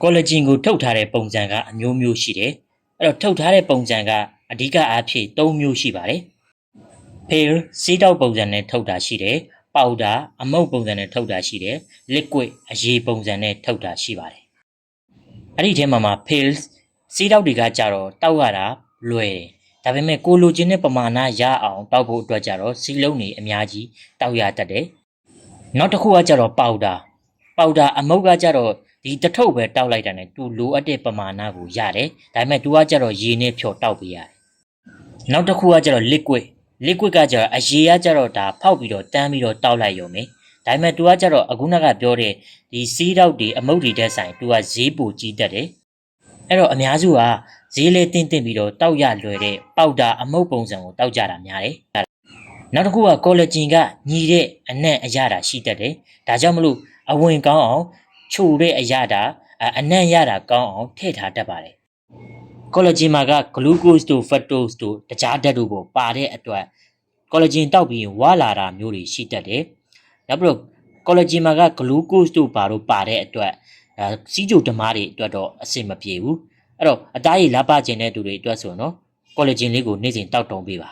ကောလာဂျင်ကိုထုတ်ထားတဲ့ပုံစံကအမျိုးမျိုးရှိတယ်အဲ့တော့ထုတ်ထားတဲ့ပုံစံကအဓိကအားဖြင့်၃မျိုးရှိပါတယ် pale စီးတောက်ပုံစံနဲ့ထုတ်တာရှိတယ် powder အမုတ်ပုံစံနဲ့ထုတ်တာရှိတယ် liquid အရည်ပုံစံနဲ့ထုတ်တာရှိပါတယ်အဲ့ဒီထဲမှာ pale စီးတောက်တွေကကြတော့တောက်ရတာလွယ်တယ်ဒါပေမဲ့ကိုလိုချင်တဲ့ပမာဏရအောင်တောက်ဖို့အတွက်ကြတော့စီလုံးတွေအများကြီးတောက်ရတတ်တယ်နောက်တစ်ခုကကြတော့ powder အမုတ်ကကြတော့ဒီတထုပ်ပဲတောက်လိုက်တာနဲ့သူလိုအပ်တဲ့ပမာဏကိုရတယ်ဒါပေမဲ့သူကကြတော့ရေနဲ့ဖြော်တောက်ပေးရတယ်နောက်တစ်ခုကကြတော့ liquid ကကြတော့အရေကကြတော့ဒါဖောက်ပြီးတော့တန်းပြီးတော့တောက်လိုက်ရုံပဲဒါပေမဲ့သူကကြတော့အခုနကပြောတဲ့ဒီစီးတောက်တွေအမုတ်တွေတက်ဆိုင်သူကဈေးပိုကြီးတက်တယ်အဲ့တော့အများစုကဈေးလေးတင်းပြီးတော့တောက်ရလွယ်တဲ့ပေါက်တာအမုတ်ပုံစံကိုတောက်ကြတာများတယ်နောက်တစ်ခုကကောလာဂျင်ကညီတဲ့အနံ့အရတာရှိတတ်တယ်ဒါကြောင့်မလို့အဝင်ကောင်းအောင်ချိုတဲ့အရတာအနံ့ရတာကောင်းအောင်ထည့်ထားတတ်ပါတယ်ကောလာဂျင်မှာက glucose တို့ fructose တို့တခြားဓာတ်တို့ပေါ်ပါတဲ့အတွက်ကောလာဂျင်တောက်ပြီးဝါလာတာမျိုးတွေရှိတတ်တယ်နောက်ပြီးတော့ကောလာဂျင်မှာက glucose တို့ပါတဲ့အတွက်စီးကြိုဓမားတွေအတွက်တော့အဆင်မပြေဘူးအဲ့တော့အသားရည်လာပကျင်တဲ့သူတွေအတွက်ဆိုတော့ကောလာဂျင်လေးကိုနေ့စဉ်တောက်တုံးပေးပါ